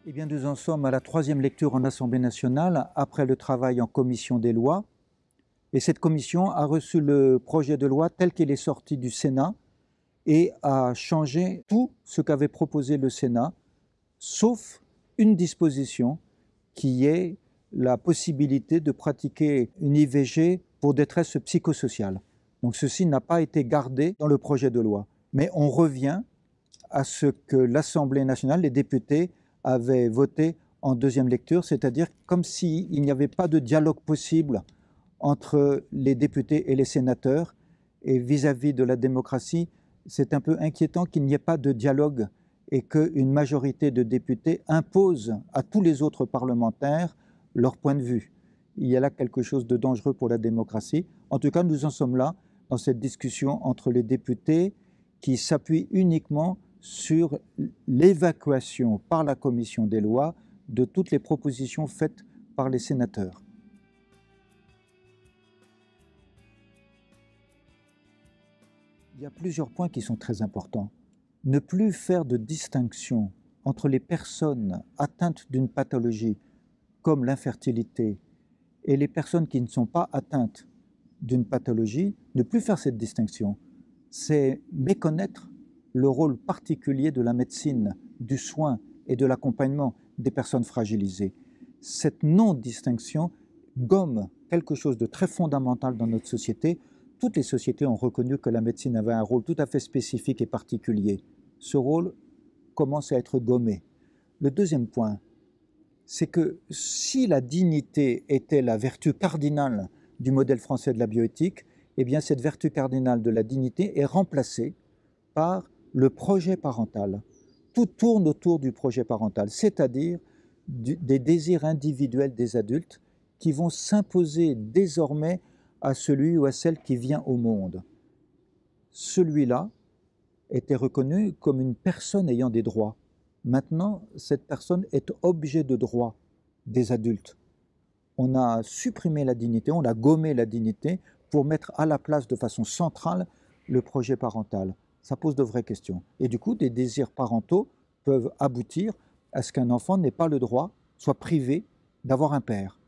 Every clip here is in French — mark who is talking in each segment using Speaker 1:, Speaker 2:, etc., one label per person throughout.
Speaker 1: Eh bien, nous en sommes à la troisième lecture en Assemblée nationale, après le travail en commission des lois. Et cette commission a reçu le projet de loi tel qu'il est sorti du Sénat et a changé tout ce qu'avait proposé le Sénat, sauf une disposition qui est la possibilité de pratiquer une IVG pour détresse psychosociale. Donc ceci n'a pas été gardé dans le projet de loi. Mais on revient à ce que l'Assemblée nationale, les députés, avaient voté en deuxième lecture, c'est-à-dire comme s'il n'y avait pas de dialogue possible entre les députés et les sénateurs. Et vis-à-vis de la démocratie, c'est un peu inquiétant qu'il n'y ait pas de dialogue et qu'une majorité de députés impose à tous les autres parlementaires leur point de vue. Il y a là quelque chose de dangereux pour la démocratie. En tout cas, nous en sommes là, dans cette discussion entre les députés qui s'appuient uniquement sur l'évacuation par la commission des lois de toutes les propositions faites par les sénateurs. Il y a plusieurs points qui sont très importants. Ne plus faire de distinction entre les personnes atteintes d'une pathologie comme l'infertilité et les personnes qui ne sont pas atteintes d'une pathologie, ne plus faire cette distinction, c'est méconnaître le rôle particulier de la médecine, du soin et de l'accompagnement des personnes fragilisées. Cette non-distinction gomme quelque chose de très fondamental dans notre société. Toutes les sociétés ont reconnu que la médecine avait un rôle tout à fait spécifique et particulier. Ce rôle commence à être gommé. Le deuxième point, c'est que si la dignité était la vertu cardinale du modèle français de la bioéthique, eh bien cette vertu cardinale de la dignité est remplacée par le projet parental. Tout tourne autour du projet parental, c'est-à-dire des désirs individuels des adultes qui vont s'imposer désormais à celui ou à celle qui vient au monde. Celui-là était reconnu comme une personne ayant des droits. Maintenant, cette personne est objet de droit des adultes. On a supprimé la dignité, on a gommé la dignité pour mettre à la place de façon centrale le projet parental. Ça pose de vraies questions. Et du coup, des désirs parentaux peuvent aboutir à ce qu'un enfant n'ait pas le droit, soit privé d'avoir un père,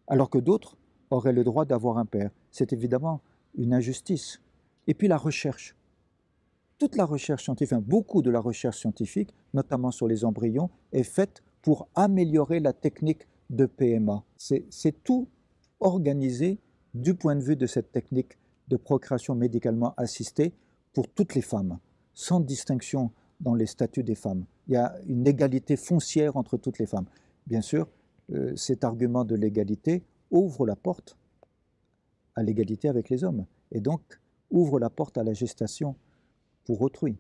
Speaker 1: alors que d'autres auraient le droit d'avoir un père. C'est évidemment une injustice. Et puis la recherche. Toute la recherche scientifique, beaucoup de la recherche scientifique, notamment sur les embryons, est faite pour améliorer la technique de PMA. C'est tout organisé du point de vue de cette technique de procréation médicalement assistée pour toutes les femmes, sans distinction dans les statuts des femmes. Il y a une égalité foncière entre toutes les femmes. Bien sûr, cet argument de l'égalité ouvre la porte à l'égalité avec les hommes, et donc ouvre la porte à la gestation pour autrui.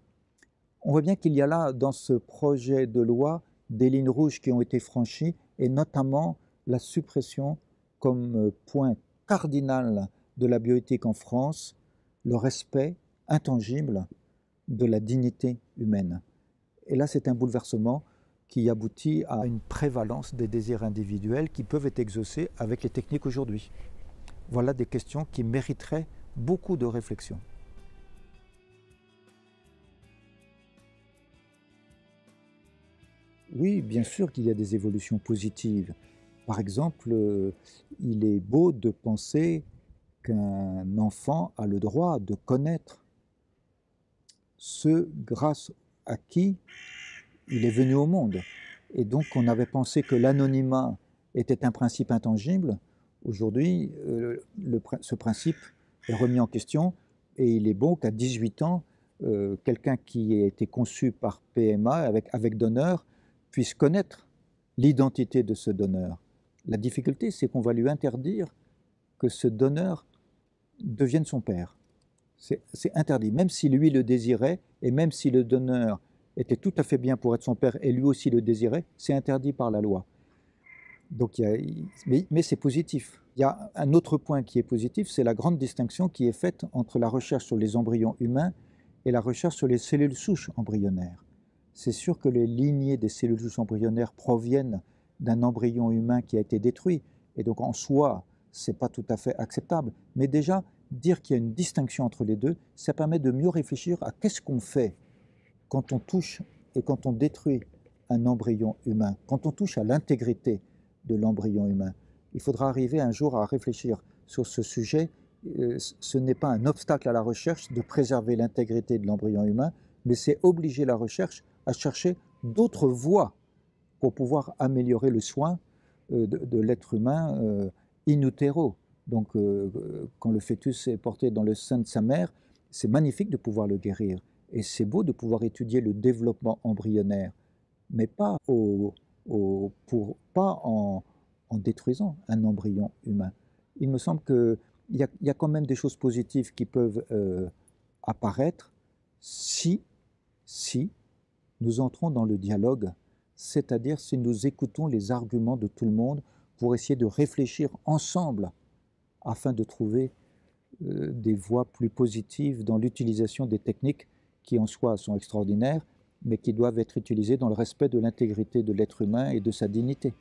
Speaker 1: On voit bien qu'il y a là, dans ce projet de loi, des lignes rouges qui ont été franchies, et notamment la suppression, comme point cardinal de la bioéthique en France, le respect intangible de la dignité humaine. Et là, c'est un bouleversement qui aboutit à une prévalence des désirs individuels qui peuvent être exaucés avec les techniques aujourd'hui. Voilà des questions qui mériteraient beaucoup de réflexion. Oui, bien sûr qu'il y a des évolutions positives. Par exemple, il est beau de penser qu'un enfant a le droit de connaître ce grâce à qui il est venu au monde. Et donc on avait pensé que l'anonymat était un principe intangible. Aujourd'hui, ce principe est remis en question et il est bon qu'à 18 ans, quelqu'un qui a été conçu par PMA avec donneur puisse connaître l'identité de ce donneur. La difficulté, c'est qu'on va lui interdire que ce donneur devienne son père. C'est interdit, même si lui le désirait, et même si le donneur était tout à fait bien pour être son père, et lui aussi le désirait, c'est interdit par la loi. Donc, mais c'est positif. Il y a un autre point qui est positif, c'est la grande distinction qui est faite entre la recherche sur les embryons humains et la recherche sur les cellules souches embryonnaires. C'est sûr que les lignées des cellules souches embryonnaires proviennent d'un embryon humain qui a été détruit, et donc en soi, ce n'est pas tout à fait acceptable. Mais déjà, dire qu'il y a une distinction entre les deux, ça permet de mieux réfléchir à qu'est-ce qu'on fait quand on touche et quand on détruit un embryon humain, quand on touche à l'intégrité de l'embryon humain, il faudra arriver un jour à réfléchir sur ce sujet. Ce n'est pas un obstacle à la recherche de préserver l'intégrité de l'embryon humain, mais c'est obliger la recherche à chercher d'autres voies pour pouvoir améliorer le soin de l'être humain in utero. Donc, quand le fœtus est porté dans le sein de sa mère, c'est magnifique de pouvoir le guérir. Et c'est beau de pouvoir étudier le développement embryonnaire, mais pas, pas en détruisant un embryon humain. Il me semble qu'il y a quand même des choses positives qui peuvent apparaître si nous entrons dans le dialogue, c'est-à-dire si nous écoutons les arguments de tout le monde pour essayer de réfléchir ensemble afin de trouver des voies plus positives dans l'utilisation des techniques qui en soi sont extraordinaires, mais qui doivent être utilisées dans le respect de l'intégrité de l'être humain et de sa dignité.